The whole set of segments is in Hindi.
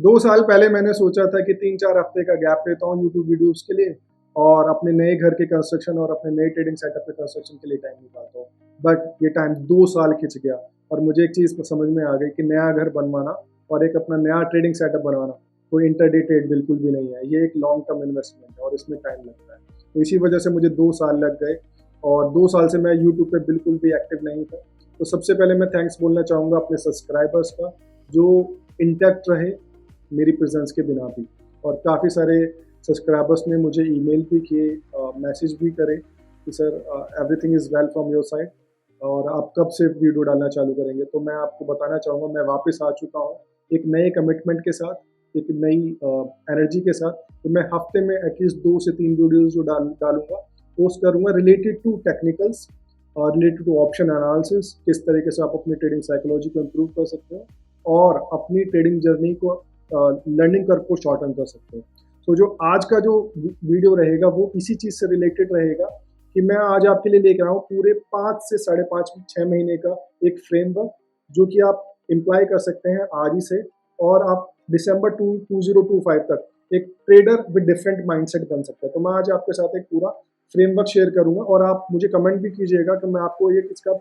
2 साल पहले मैंने सोचा था कि 3-4 हफ्ते का गैप लेता हूँ यूट्यूब वीडियोस के लिए और अपने नए घर के कंस्ट्रक्शन और अपने नए ट्रेडिंग सेटअप के कंस्ट्रक्शन के लिए टाइम निकालता हूँ। बट ये टाइम 2 साल खिंच गया और मुझे एक चीज़ समझ में आ गई कि नया घर बनवाना और एक अपना नया ट्रेडिंग सेटअप बनवाना कोई इंटरडे ट्रेड बिल्कुल भी नहीं है। ये एक लॉन्ग टर्म इन्वेस्टमेंट है और इसमें टाइम लगता है। तो इसी वजह से मुझे 2 साल लग गए और 2 साल से मैं यूट्यूब पे बिल्कुल भी एक्टिव नहीं था। तो सबसे पहले मैं थैंक्स बोलना चाहूँगा अपने सब्सक्राइबर्स का, जो इंटैक्ट रहे मेरी प्रेजेंस के बिना भी। और काफ़ी सारे सब्सक्राइबर्स ने मुझे ईमेल भी किए, मैसेज भी करे कि sir everything is well from your side और आप कब से वीडियो डालना चालू करेंगे। तो मैं आपको बताना चाहूँगा मैं वापस आ चुका हूँ एक नए कमिटमेंट के साथ, एक नई एनर्जी के साथ। तो मैं हफ्ते में एटलीस्ट 2 से 3 वीडियोज़ जो डालूंगा, पोस्ट करूँगा रिलेटेड टू टेक्निकल्स और रिलेटेड टू ऑप्शन एनालिसिस, किस तरीके से आप अपनी ट्रेडिंग साइकोलॉजी को इम्प्रूव कर सकते हो और अपनी ट्रेडिंग जर्नी को लर्निंग कर्व को शॉर्टन कर सकते हो। तो जो आज का जो वीडियो रहेगा वो इसी चीज़ से रिलेटेड रहेगा कि मैं आज आपके लिए लेकर आया हूँ पूरे 5 से 5.5 6 महीने का एक फ्रेमवर्क, जो कि आप इम्प्लाई कर सकते हैं आज ही से और आप दिसंबर 2025 तक एक ट्रेडर विद डिफरेंट माइंडसेट बन सकते हैं। तो मैं आज आपके साथ एक पूरा फ्रेमवर्क शेयर करूंगा और आप मुझे कमेंट भी कीजिएगा कि मैं आपको ये इसका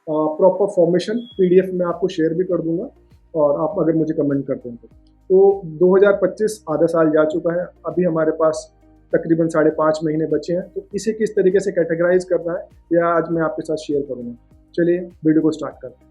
प्रॉपर फॉर्मेशन पीडीएफ में आपको शेयर भी कर दूंगा और आप अगर मुझे कमेंट करते हैं तो 2025 आधा साल जा चुका है, अभी हमारे पास तकरीबन 5.5 महीने बचे हैं। तो इसे किस तरीके से कैटेगराइज करना है यह आज मैं आपके साथ शेयर करूंगा। चलिए वीडियो को स्टार्ट करते हैं।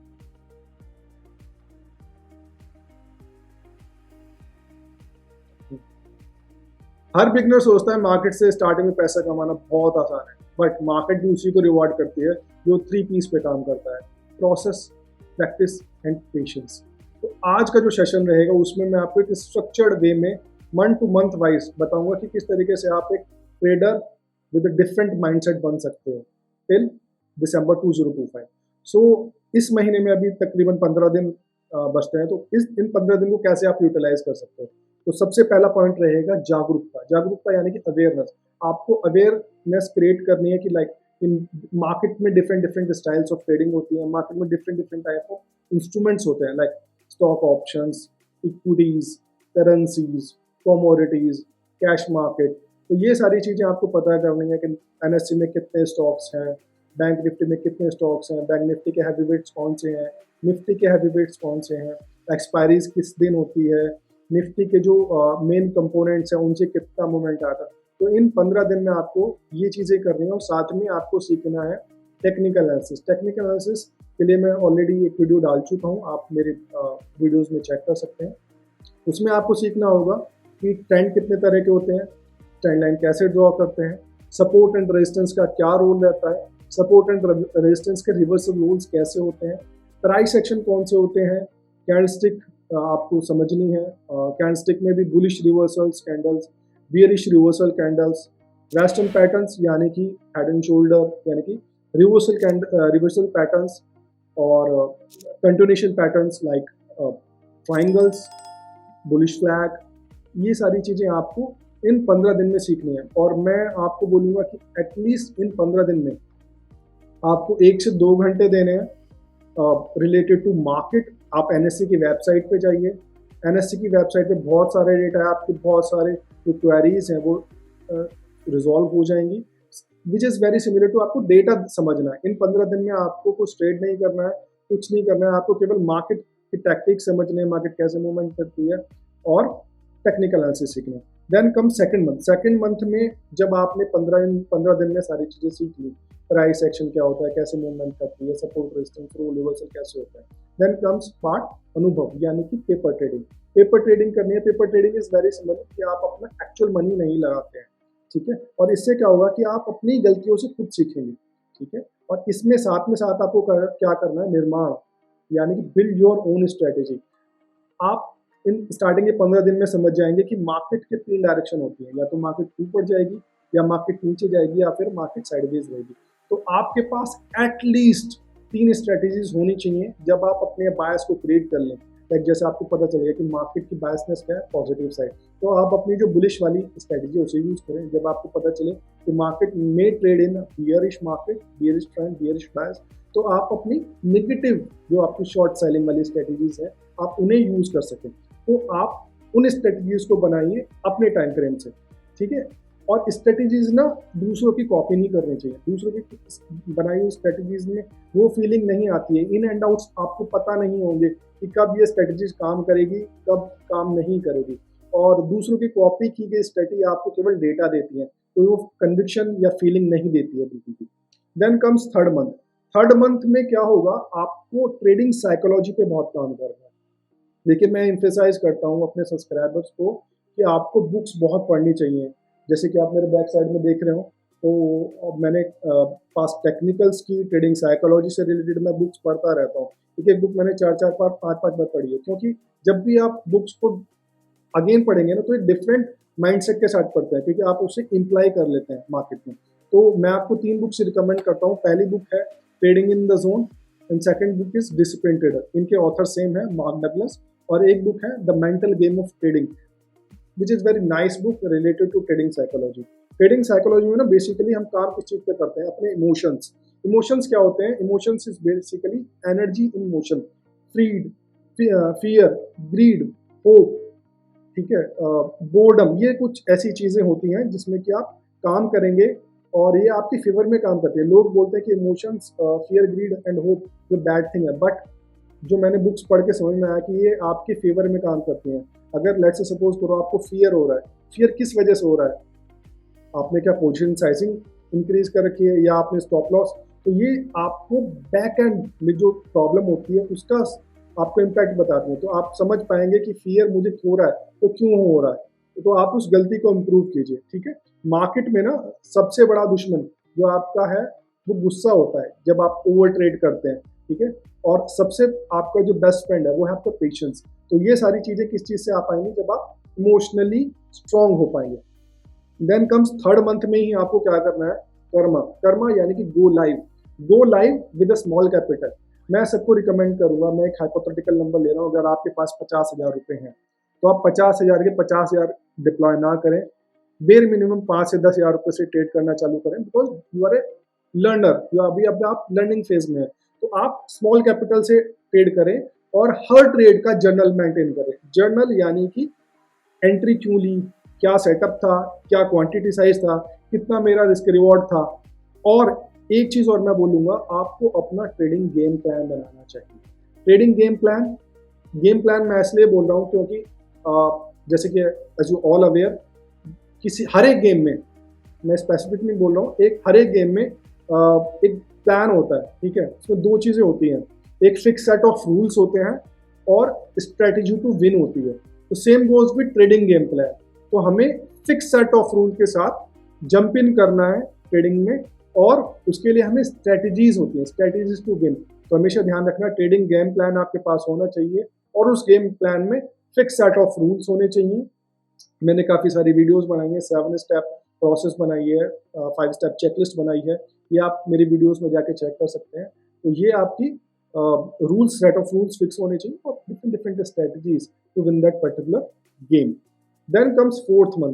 हर बिगनर सोचता है मार्केट से स्टार्टिंग में पैसा कमाना बहुत आसान है, बट मार्केट भी उसी को रिवॉर्ड करती है जो 3 P's पे काम करता है: प्रोसेस, प्रैक्टिस एंड पेशेंस। तो आज का जो सेशन रहेगा उसमें मैं आपको एक स्ट्रक्चर्ड वे में मंथ टू मंथ वाइज बताऊंगा कि किस तरीके से आप एक ट्रेडर विद डिफरेंट माइंडसेट बन सकते हो टिल दिसंबर 2025। सो इस महीने में अभी तकरीबन 15 दिन बचते हैं। तो इन 15 दिन को कैसे आप यूटिलाइज कर सकते हो? तो सबसे पहला पॉइंट रहेगा जागरूकता। जागरूकता यानी कि अवेयरनेस। आपको अवेयरनेस क्रिएट करनी है कि लाइक इन मार्केट में different different styles of trading होती है, मार्केट में different different type of instruments होते हैं, like stock options, equities, currencies, commodities, cash market. तो ये सारी चीज़ें आपको पता करनी है कि एनएससी में कितने स्टॉक्स हैं, बैंक निफ्टी में कितने स्टॉक्स हैं, बैंक निफ्टी के हैवी वेट्स कौन से हैं, निफ्टी के हैवी वेट्स कौन से हैं, एक्सपायरीज किस दिन होती है, निफ्टी के जो मेन कंपोनेंट्स हैं उनसे कितना मूवमेंट आता है। तो इन 15 दिन में आपको ये चीज़ें करनी है और साथ में आपको सीखना है टेक्निकल एनालिसिस। टेक्निकल एनालिसिस के लिए मैं ऑलरेडी एक वीडियो डाल चुका हूँ, आप मेरे वीडियोस में चेक कर सकते हैं। उसमें आपको सीखना होगा कि ट्रेंड कितने तरह के होते हैं, ट्रेंड लाइन कैसे ड्रॉ करते हैं, सपोर्ट एंड रेजिस्टेंस का क्या रोल रहता है, सपोर्ट एंड रेजिस्टेंस के रिवर्सल रूल्स कैसे होते हैं, प्राइस एक्शन कौन से होते हैं, कैंडलस्टिक आपको समझनी है। कैंडलस्टिक में भी bullish reversals candles, bearish reversal candles, western patterns यानी कि हेड एंड शोल्डर यानी कि रिवर्सल पैटर्न्स और continuation patterns like triangles, bullish flag. ये सारी चीज़ें आपको इन 15 दिन में सीखनी है और मैं आपको बोलूँगा कि एटलीस्ट इन 15 दिन में आपको 1 से 2 घंटे देने हैं रिलेटेड टू मार्केट। आप एनएससी की वेबसाइट पे जाइए। एनएससी की वेबसाइट पे बहुत सारे डेटा है, आपके बहुत सारे जो क्वेरीज हैं वो रिजॉल्व हो जाएंगी, which is very similar to आपको डेटा समझना है। इन 15 दिन में आपको कुछ ट्रेड नहीं करना है, कुछ नहीं करना है, आपको केवल मार्केट की टैक्टिक्स समझने हैं, मार्केट कैसे मूवमेंट करती है और टेक्निकल एनालिसिस सीखना है। Then come second month. Second month में जब आपने 15 दिन में सारी चीज़ें सीख ली, प्राइस एक्शन क्या होता है, कैसे मूवमेंट करती है, सपोर्ट रेजिस्टेंस रो रिवर्सल कैसे होता है, देन कम्स पार्ट अनुभव यानी कि पेपर ट्रेडिंग। पेपर ट्रेडिंग करनी है। Paper trading is very similar कि आप अपना एक्चुअल मनी नहीं लगाते हैं, ठीक है। और इससे क्या होगा कि आप अपनी गलतियों से खुद सीखेंगे, ठीक है। और इसमें साथ में साथ आपको क्या करना है, निर्माण यानी कि बिल्ड योर ओन स्ट्रेटेजी। आप इन स्टार्टिंग के 15 दिन में समझ जाएंगे कि मार्केट के 3 डायरेक्शन होती है, या तो मार्केट ऊपर जाएगी या मार्केट नीचे जाएगी या फिर मार्केट साइडवेज रहेगी। तो आपके पास एटलीस्ट 3 स्ट्रेटेजीज होनी चाहिए जब आप अपने बायस को क्रिएट कर लें। लाइक जैसे आपको पता चलेगा कि मार्केट की बायसनेस क्या है, पॉजिटिव साइड, तो आप अपनी जो बुलिश वाली स्ट्रेटेजी उसे यूज करें। जब आपको पता चले कि मार्केट में trade in bearish market, bearish trend, bearish bias, तो आप अपनी नेगेटिव जो आपकी शॉर्ट सेलिंग वाली स्ट्रेटेजीज है आप उन्हें यूज कर सकें। तो आप उन स्ट्रेटजीज को बनाइए अपने टाइम फ्रेम से, ठीक है। और स्ट्रेटजीज ना दूसरों की कॉपी नहीं करनी चाहिए। दूसरों की बनाई हुई स्ट्रेटजीज में वो फीलिंग नहीं आती है, इन एंड आउट्स आपको पता नहीं होंगे कि कब ये स्ट्रेटजीज काम करेगी, कब काम नहीं करेगी। और दूसरों की कॉपी की गई स्ट्रेटजी आपको केवल डेटा देती है, तो वो कन्विक्शन या फीलिंग नहीं देती है बिल्कुल भी। Then comes third month. Third month में क्या होगा, आपको ट्रेडिंग साइकोलॉजी पे बहुत काम करना है। देखिए, मैं इम्फेसाइज करता हूँ अपने सब्सक्राइबर्स को कि आपको बुक्स बहुत पढ़नी चाहिए। जैसे कि आप मेरे बैक साइड में देख रहे हो, तो मैंने पास टेक्निकल्स की ट्रेडिंग साइकोलॉजी से रिलेटेड मैं बुक्स पढ़ता रहता हूँ। एक बुक मैंने 4-4 बार 5-5 बार पढ़ी है, क्योंकि जब भी आप बुक्स को अगेन पढ़ेंगे ना, तो एक डिफरेंट माइंडसेट के साथ पढ़ते हैं, क्योंकि आप उसे इम्प्लाई कर लेते हैं मार्केट में। तो मैं आपको 3 बुक्स रिकमेंड करता हूँ। पहली बुक है trading in the zone, and second book is discipline trader. इनके ऑथर सेम है, मार्क डगलस। और एक बुक है the mental game of trading, which is very nice book related to trading psychology. Trading psychology में ना बेसिकली हम काम किस चीज़ पे करते हैं, अपने इमोशंस। इमोशंस क्या होते हैं? Emotions is basically energy in motion, freed, fear, greed, hope, ठीक है, बोर्डम। ये कुछ ऐसी चीज़ें होती हैं जिसमें कि आप काम करेंगे और ये आपके फेवर में काम करती है। लोग बोलते हैं कि emotions, fear, grid and hope जो बैड थिंग है, बट जो मैंने बुक्स पढ़ के समझ में आया कि ये आपके फेवर में काम करती हैं। अगर लेट्स से सपोज करो आपको फियर हो रहा है, फियर किस वजह से हो रहा है? आपने क्या पोजीशन साइजिंग इंक्रीज कर रखी है, या आपने स्टॉप लॉस? तो ये आपको बैक एंड में जो प्रॉब्लम होती है उसका आपको इम्पैक्ट बताती है। तो आप समझ पाएंगे कि फियर मुझे हो रहा है तो क्यों हो रहा है, तो आप उस गलती को इम्प्रूव कीजिए, ठीक है। मार्केट में ना सबसे बड़ा दुश्मन जो आपका है वो गुस्सा होता है, जब आप ओवर ट्रेड करते हैं, ठीक है। और सबसे आपका जो बेस्ट फ्रेंड है वो है आपका पेशेंस। तो ये सारी चीज़ें किस चीज़ से आ पाएंगी? जब आप इमोशनली स्ट्रांग हो पाएंगे। देन कम्स थर्ड मंथ में ही आपको क्या करना है? कर्मा। कर्मा यानी कि go live. Go live with a small capital. मैं सबको रिकमेंड करूंगा, मैं एक हाइपोथेटिकल नंबर ले रहा हूँ, अगर आपके पास 50,000 रुपए हैं तो आप 50,000 के 50,000 डिप्लॉय ना करें, बेर मिनिमम 5 से 10,000 रुपए से ट्रेड करना चालू करें, because you are a learner, जो अभी अब आप लर्निंग फेज में है। तो आप स्मॉल कैपिटल से ट्रेड करें और हर ट्रेड का जर्नल मेंटेन करें। जर्नल यानी कि एंट्री क्यों ली, क्या सेटअप था, क्या क्वांटिटी साइज था, कितना मेरा रिस्क रिवॉर्ड था। और एक चीज़ और मैं बोलूँगा, आपको अपना ट्रेडिंग गेम प्लान बनाना चाहिए। ट्रेडिंग गेम प्लान मैं इसलिए बोल रहा हूँ क्योंकि जैसे कि एज यू ऑल अवेयर, किसी हर एक गेम में, मैं स्पेसिफिक नहीं बोल रहा हूँ, एक हर एक गेम में एक प्लान होता है, ठीक है। उसमें 2 चीज़ें होती हैं, एक फिक्स सेट ऑफ रूल्स होते हैं और स्ट्रेटेजी टू विन होती है। तो same goes with trading game plan. तो हमें फिक्स सेट ऑफ रूल के साथ जंप इन करना है ट्रेडिंग में, और उसके लिए हमें स्ट्रेटजीज होती हैं, स्ट्रेटजीज टू विन। तो हमेशा ध्यान रखना, ट्रेडिंग गेम प्लान आपके पास होना चाहिए और उस गेम प्लान में फिक्स सेट ऑफ रूल्स होने चाहिए। मैंने काफ़ी सारी वीडियोस बनाई हैं, 7 स्टेप प्रोसेस बनाई है, 5 स्टेप चेकलिस्ट बनाई है, ये आप मेरी वीडियोस में जाके चेक कर सकते हैं। तो ये आपकी rules, set of rules fix होने चाहिए और different different strategies to win that particular game. Then comes fourth month.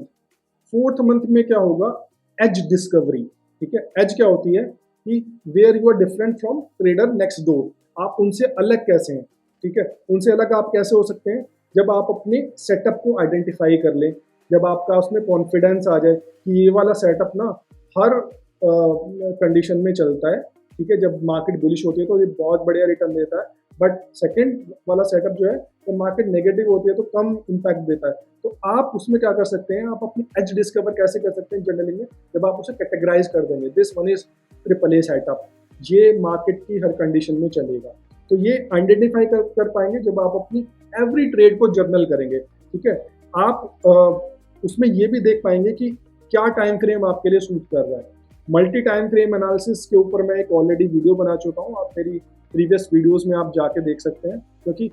Fourth month में क्या होगा? एज डिस्कवरी, ठीक है। एज क्या होती है कि where you are different from trader next door, आप उनसे अलग कैसे हैं, ठीक है। उनसे अलग आप कैसे हो सकते हैं? जब आप अपने सेटअप को आइडेंटिफाई कर लें, जब आपका उसमें कॉन्फिडेंस आ जाए कि ये वाला सेटअप ना हर कंडीशन में चलता है, ठीक है। जब मार्केट बुलिश होती है तो ये बहुत बढ़िया रिटर्न देता है, बट सेकंड वाला सेटअप जो है तो मार्केट नेगेटिव होती है तो कम इम्पैक्ट देता है। तो आप उसमें क्या कर सकते हैं? आप अपनी एज डिस्कवर कैसे कर सकते हैं जर्नलिंग में? जब आप उसे कैटेगराइज कर देंगे, this one is triple A setup, ये मार्केट की हर कंडीशन में चलेगा। तो ये आइडेंटिफाई कर पाएंगे जब आप अपनी एवरी ट्रेड को जर्नल करेंगे, ठीक है। आप उसमें ये भी देख पाएंगे कि क्या टाइम फ्रेम आपके लिए सूट कर रहा है। मल्टी टाइम फ्रेम एनालिसिस के ऊपर मैं एक ऑलरेडी वीडियो बना चुका हूँ, आप मेरी प्रीवियस वीडियोस में आप जाके देख सकते हैं। क्योंकि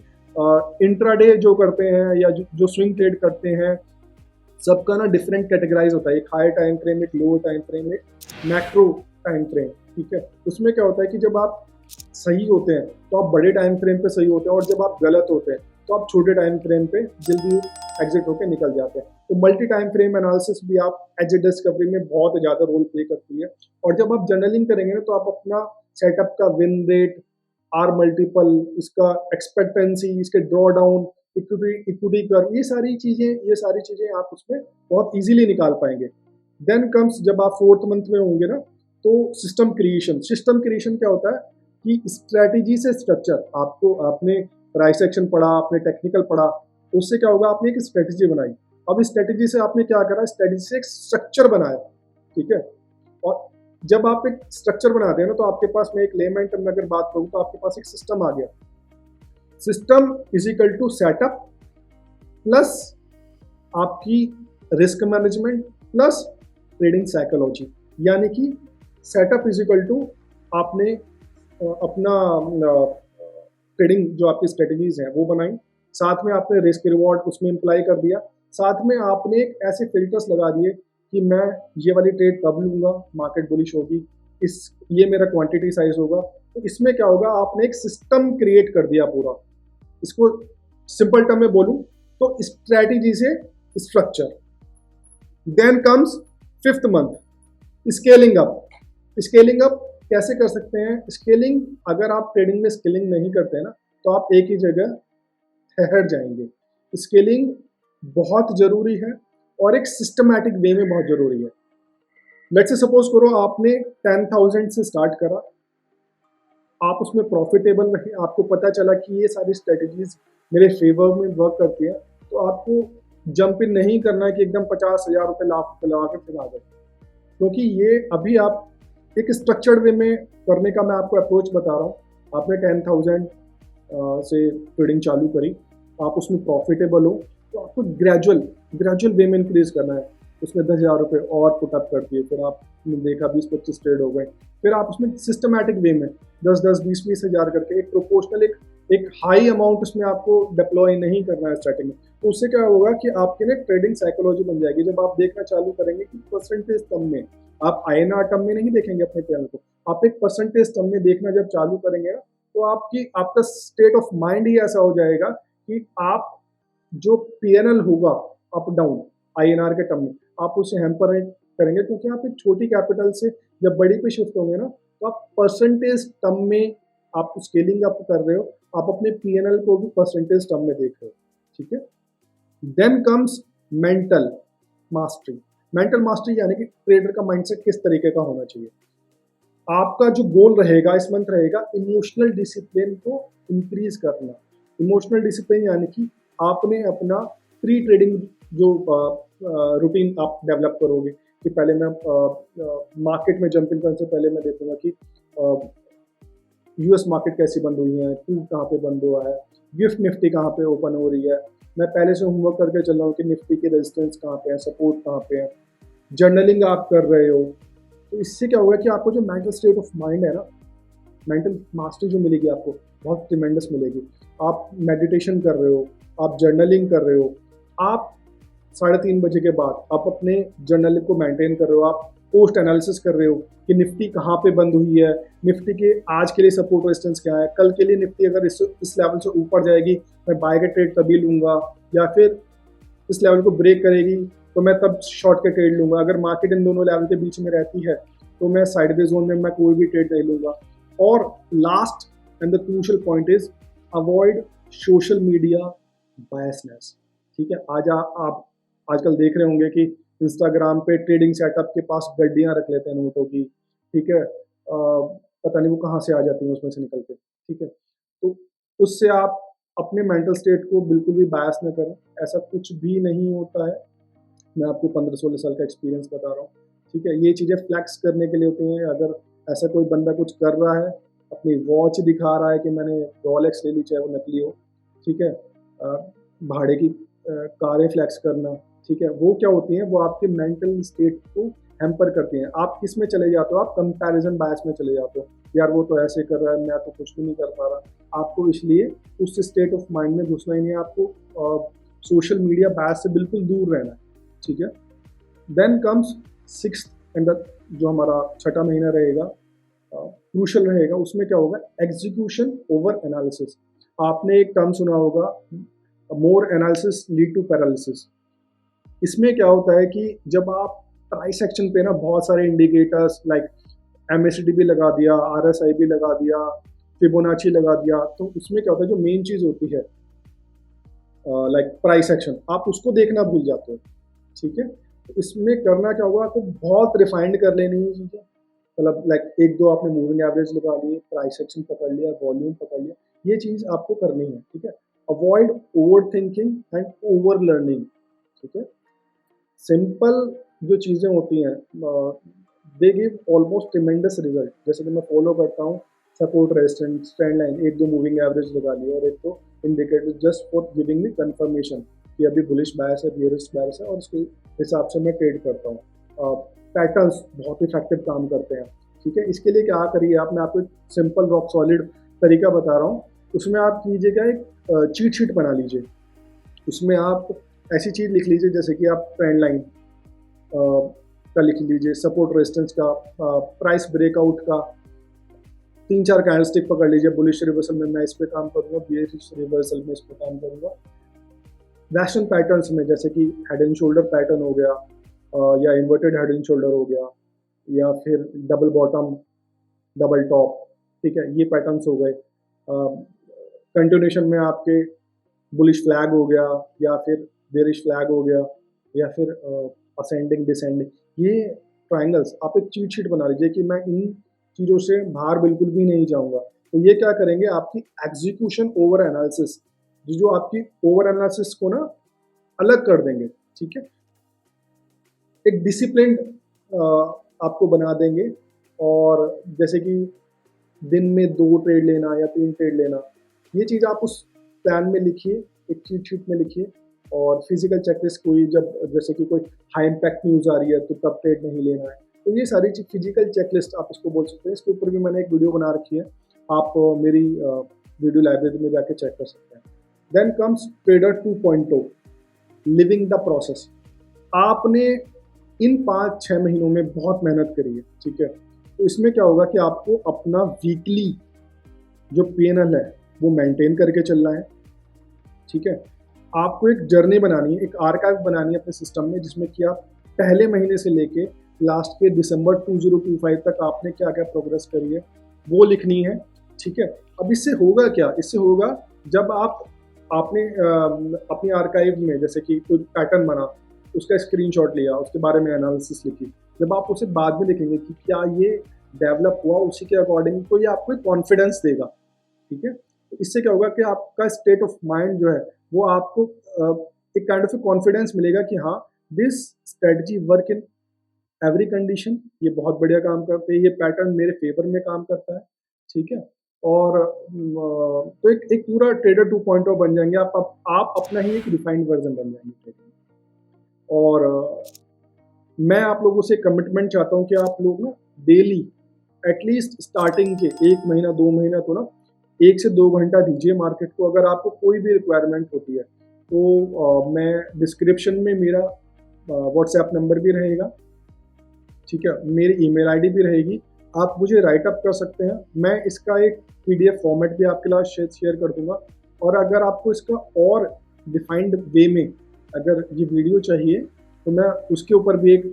इंट्राडे जो करते हैं या जो स्विंग ट्रेड करते हैं, सबका ना डिफरेंट कैटेगराइज होता है, एक हाई टाइम फ्रेम, एक लोअर टाइम फ्रेम, एक मैक्रो टाइम फ्रेम, ठीक है। उसमें क्या होता है कि जब आप सही होते हैं तो आप बड़े टाइम फ्रेम पे सही होते हैं, और जब आप गलत होते हैं तो आप छोटे टाइम फ्रेम पे जल्दी एग्जिट होकर निकल जाते हैं। तो मल्टी टाइम फ्रेम एनालिसिस भी आप एज ए डिस्कवरी में बहुत ज़्यादा रोल प्ले करती है। और जब आप जर्नलिंग करेंगे ना तो आप अपना सेटअप का विन रेट, आर मल्टीपल, इसका एक्सपेक्टेंसी, इसके ड्रॉ डाउन, इक्विटी कर्व, ये सारी चीजें आप उसमें बहुत इजीली निकाल पाएंगे। देन कम्स, जब आप 4th मंथ में होंगे ना, तो सिस्टम क्रिएशन क्या होता है कि स्ट्रेटेजी से स्ट्रक्चर, आपने प्राइस एक्शन पढ़ा, आपने टेक्निकल पढ़ा, तो उससे क्या होगा, आपने एक स्ट्रेटेजी बनाई। अब इस स्ट्रेटेजी से आपने क्या करा, स्ट्रेटेजी से एक स्ट्रक्चर बनाया, ठीक है। और जब आप एक स्ट्रक्चर बनाते हैं ना, तो आपके पास, मैं एक लेमैन टर्म में अगर बात करूं, तो आपके पास एक सिस्टम आ गया। System is equal to setup plus आपकी risk management plus trading psychology. यानी कि सेटअप इज इक्वल टू आपने अपना ट्रेडिंग जो आपकी स्ट्रेटजीज हैं वो बनाई, साथ में आपने रिस्क रिवॉर्ड उसमें इम्प्लाई कर दिया, साथ में आपने एक ऐसे फिल्टर्स लगा दिए कि मैं ये वाली ट्रेड कब लूंगा, मार्केट बुलिश होगी, ये मेरा क्वांटिटी साइज होगा। तो इसमें क्या होगा, आपने एक सिस्टम क्रिएट कर दिया पूरा। इसको सिंपल टर्म में बोलूं तो स्ट्रेटेजी से structure. Then comes 5th month, scaling up कैसे कर सकते हैं? स्केलिंग, अगर आप ट्रेडिंग में स्केलिंग नहीं करते हैं ना, तो आप एक ही जगह ठहर जाएंगे। स्केलिंग बहुत जरूरी है और एक सिस्टमैटिक वे में बहुत जरूरी है। लेट्स से सपोज करो आपने 10,000 से स्टार्ट करा, आप उसमें प्रॉफिटेबल रहे, आपको पता चला कि ये सारी स्ट्रेटजीज मेरे फेवर में वर्क करती है, तो आपको जंप इन नहीं करना है कि एकदम 50,000 रुपये, लाख रुपये लगा के फिर आ जाए, क्योंकि ये अभी आप एक स्ट्रक्चर्ड वे में करने का मैं आपको अप्रोच बता रहा हूँ। आपने 10,000 से ट्रेडिंग चालू करी, आप उसमें प्रॉफिटेबल हो, तो आपको ग्रेजुअल वे में इंक्रीज करना है। उसमें 10,000 रुपये और पुटअप कर दिए, फिर आपने देखा 20-25 ट्रेड हो गए, फिर आप उसमें सिस्टमैटिक वे में 10-10, 20-20 हज़ार करके एक प्रोपोर्शनल, एक हाई अमाउंट उसमें आपको डिप्लॉय नहीं करना है स्टार्टिंग में। तो उससे क्या होगा कि आपके लिए ट्रेडिंग साइकोलॉजी बन जाएगी। जब आप देखना चालू करेंगे कि परसेंटेज टर्म में, आप INR टर्म में नहीं देखेंगे अपने पैनल को, आप एक परसेंटेज टर्म में देखना जब चालू करेंगे ना, तो आपका स्टेट ऑफ माइंड ही ऐसा हो जाएगा कि आप जो PNL होगा अप डाउन INR के टर्म में, आप उसे हैम्पर करेंगे, क्योंकि आप एक छोटी कैपिटल से जब बड़ी पे शिफ्ट होंगे ना, तो आप परसेंटेज टर्म में आप स्केलिंग अप कर रहे हो, आप अपने PNL को भी परसेंटेज टर्म में देख रहे हो, ठीक है। देन कम्स मेंटल मास्टरी, यानी कि ट्रेडर का माइंडसेट किस तरीके का होना चाहिए। आपका जो गोल रहेगा इस मंथ रहेगा इमोशनल डिसिप्लिन को इंक्रीज करना। इमोशनल डिसिप्लिन यानी कि आपने अपना प्री ट्रेडिंग जो रूटीन आप डेवलप करोगे कि पहले मैं मार्केट में जंपिंग करने से पहले मैं देखूंगा कि US मार्केट कैसी बंद हुई है, क्रूड कहाँ पे बंद हुआ है, गिफ्ट निफ्टी कहाँ पे ओपन हो रही है, मैं पहले से होमवर्क करके चल रहा हूँ कि निफ्टी के रेजिस्टेंस कहाँ पे है, सपोर्ट कहाँ पे है। जर्नलिंग आप कर रहे हो, तो इससे क्या होगा कि आपको जो मेंटल स्टेट ऑफ माइंड है ना, मेंटल मास्टरी जो मिलेगी आपको बहुत ट्रिमेंडस मिलेगी। आप मेडिटेशन कर रहे हो, आप जर्नलिंग कर रहे हो, आप 3:30 बजे के बाद आप अपने जर्नलिंग को मेंटेन कर रहे हो, आप पोस्ट एनालिसिस कर रहे हो कि निफ्टी कहाँ पे बंद हुई है, निफ्टी के आज के लिए सपोर्ट रेजिस्टेंस क्या है, कल के लिए निफ्टी अगर इस लेवल से ऊपर जाएगी मैं बाय का ट्रेड तभी लूंगा, या फिर इस लेवल को ब्रेक करेगी तो मैं तब शॉर्ट का ट्रेड लूंगा। अगर मार्केट इन दोनों लेवल के बीच में रहती है तो मैं साइडवे जोन में मैं कोई भी ट्रेड नहीं लूंगा। और last and the crucial point is avoid social media biasness, ठीक है। आप आजकल देख रहे होंगे कि इंस्टाग्राम पे ट्रेडिंग सेटअप के पास गड्डियां रख लेते हैं नोटों की, ठीक है। पता नहीं वो कहाँ से आ जाती हैं उसमें से निकल के, ठीक है। तो उससे आप अपने मेंटल स्टेट को बिल्कुल भी बायस न करें, ऐसा कुछ भी नहीं होता है। मैं आपको 15-16 साल का एक्सपीरियंस बता रहा हूँ, ठीक है। ये चीज़ें फ्लैक्स करने के लिए होती हैं। अगर ऐसा कोई बंदा कुछ कर रहा है, अपनी वॉच दिखा रहा है कि मैंने रोलेक्स ले ली, चाहे वो नकली हो, ठीक है, भाड़े की कारें फ्लैक्स करना, ठीक है, वो क्या होती हैं, वो आपके मेंटल स्टेट को हैम्पर करती हैं। आप किस में चले जाते हो, आप कंपैरिजन बायस में चले जाते हो, यार वो तो ऐसे कर रहा है, मैं तो कुछ भी नहीं कर पा रहा। आपको इसलिए उस स्टेट ऑफ माइंड में घुसना ही नहीं है, आपको सोशल मीडिया बायस से बिल्कुल दूर रहना है, ठीक है। देन कम्स 6th एंड जो हमारा 6ठा महीना रहेगा, क्रूशल रहेगा। उसमें क्या होगा, एग्जीक्यूशन ओवर एनालिसिस। आपने एक टर्म सुना होगा, मोर एनालिसिस लीड टू पैरालिसिस। इसमें क्या होता है कि जब आप प्राइस एक्शन पे ना बहुत सारे इंडिकेटर्स लाइक MACD भी लगा दिया, RSI भी लगा दिया, फिबोनाची लगा दिया, तो उसमें क्या होता है, जो मेन चीज़ होती है लाइक प्राइस एक्शन, आप उसको देखना भूल जाते हो। ठीक है, तो इसमें करना क्या होगा, आपको बहुत रिफाइंड कर लेनी है चीज़ें, मतलब लाइक एक दो आपने मूविंग एवरेज लगा लिए, प्राइस एक्शन पकड़ लिया, वॉल्यूम पकड़ लिया, ये चीज़ आपको करनी है। ठीक है, avoid over thinking and over learning. ठीक है, सिंपल जो चीज़ें होती हैं they give almost tremendous result. जैसे कि मैं फॉलो करता हूँ सपोर्ट रेजिस्टेंस ट्रेंड लाइन, एक दो मूविंग एवरेज लगा लिया और एक दो indicator, just for giving me confirmation कि अभी बुलिश बायस है, बियरिश बायस है, और उसके हिसाब से मैं ट्रेड करता हूँ। पैटर्न्स बहुत इफेक्टिव काम करते हैं। ठीक है, इसके लिए क्या करिए आप, मैं आपको एक सिंपल रॉक सॉलिड तरीका बता रहा हूँ। उसमें आप कीजिएगा एक चीट शीट बना लीजिए, उसमें आप ऐसी चीज़ लिख लीजिए जैसे कि आप ट्रेंड लाइन का लिख लीजिए, सपोर्ट रेजिस्टेंस का, प्राइस ब्रेकआउट का, तीन चार कैंडलस्टिक पकड़ लीजिए, बुलिश रिवर्सल में मैं इस पे काम करूंगा, बेयरिश रिवर्सल में इस पे काम करूंगा। वेस्टर्न पैटर्न्स में जैसे कि हेड एंड शोल्डर पैटर्न हो गया, या इन्वर्टेड हेड एंड शोल्डर हो गया, या फिर डबल बॉटम डबल टॉप। ठीक है, ये पैटर्न्स हो गए। कंटिन्यूशन में आपके बुलिश फ्लैग हो गया, या फिर बेरिश फ्लैग हो गया, या फिर असेंडिंग डिसेंडिंग, ये ट्रायंगल्स आप एक चीट शीट बना लीजिए कि मैं इन चीज़ों से बाहर बिल्कुल भी नहीं जाऊंगा। तो ये क्या करेंगे, आपकी एग्जीक्यूशन ओवर एनालिसिस, जो आपकी ओवर एनालिसिस को ना अलग कर देंगे। ठीक है, एक डिसिप्लिन आपको बना देंगे। और जैसे कि दिन में 2 ट्रेड लेना या 3 ट्रेड लेना, ये चीज़ आप उस प्लान में लिखिए, एक चीट शीट में लिखिए। और फिजिकल चेकलिस्ट कोई जब जैसे कि कोई हाई इम्पैक्ट न्यूज़ आ रही है तो तब ट्रेड नहीं लेना है, तो ये सारी चीज फिजिकल चेकलिस्ट आप इसको बोल सकते हैं। इसके ऊपर भी मैंने एक वीडियो बना रखी है, आप मेरी वीडियो लाइब्रेरी में जाके चेक कर सकते हैं। Then comes trader 2.0, living the process. आपने इन 5-6 महीनों में बहुत मेहनत करी है। ठीक है, तो इसमें क्या होगा कि आपको अपना वीकली जो PNL है वो मेंटेन करके चलना है। ठीक है, आपको एक जर्नी बनानी है, एक आर्काइव बनानी है अपने सिस्टम में, जिसमें कि आप पहले महीने से लेके लास्ट के दिसंबर 2025 तक आपने क्या क्या प्रोग्रेस करी है वो लिखनी है। ठीक है, अब इससे होगा क्या, इससे होगा जब आपने अपनी आर्काइव में जैसे कि कोई पैटर्न बना, उसका स्क्रीनशॉट लिया, उसके बारे में एनालिसिस लिखी, जब आप उसे बाद में लिखेंगे कि क्या ये डेवलप हुआ उसी के अकॉर्डिंग, तो ये आपको एक कॉन्फिडेंस देगा। ठीक है, तो इससे क्या होगा कि आपका स्टेट ऑफ माइंड जो है वो आपको एक काइंड ऑफ कॉन्फिडेंस मिलेगा कि हाँ, this strategy work in every condition, ये बहुत बढ़िया काम करते हैं, ये पैटर्न मेरे फेवर में काम करता है। ठीक है, और तो एक पूरा ट्रेडर 2.0 बन जाएंगे आप अपना ही एक रिफाइंड वर्जन बन जाएंगे ट्रेडिंग। और मैं आप लोगों से कमिटमेंट चाहता हूँ कि आप लोग ना डेली एटलीस्ट स्टार्टिंग के 1 महीना 2 महीना तो ना 1 से 2 घंटा दीजिए मार्केट को। अगर आपको कोई भी रिक्वायरमेंट होती है तो मैं डिस्क्रिप्शन में मेरा व्हाट्सएप नंबर भी रहेगा। ठीक है, मेरी ईमेल आईडी भी रहेगी, आप मुझे राइट अप कर सकते हैं। मैं इसका एक PDF फॉर्मेट भी आपके लिए शेयर कर दूंगा। और अगर आपको इसका और डिफाइंड वे में अगर ये वीडियो चाहिए तो मैं उसके ऊपर भी एक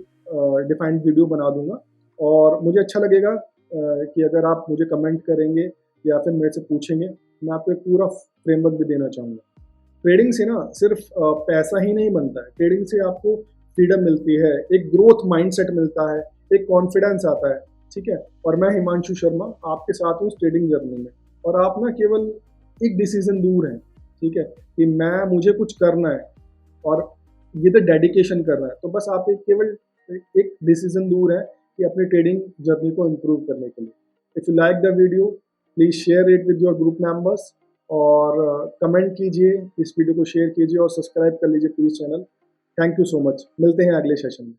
डिफाइंड वीडियो बना दूंगा। और मुझे अच्छा लगेगा कि अगर आप मुझे कमेंट करेंगे या फिर मेरे से पूछेंगे, मैं आपको एक पूरा फ्रेमवर्क भी देना चाहूँगा। ट्रेडिंग से ना सिर्फ पैसा ही नहीं बनता है, ट्रेडिंग से आपको फ्रीडम मिलती है, एक ग्रोथ माइंडसेट मिलता है, एक कॉन्फिडेंस आता है। ठीक है, और मैं हिमांशु शर्मा आपके साथ हूँ इस ट्रेडिंग जर्नी में। और आप ना केवल एक डिसीजन दूर हैं। ठीक है, कि मुझे कुछ करना है और ये तो डेडिकेशन करना है, तो बस आप केवल एक डिसीजन दूर है कि अपनी ट्रेडिंग जर्नी को इम्प्रूव करने के लिए। If you like the video please share it with your group members, और कमेंट कीजिए, इस वीडियो को शेयर कीजिए और सब्सक्राइब कर लीजिए please channel. Thank you so much, मिलते हैं अगले सेशन में।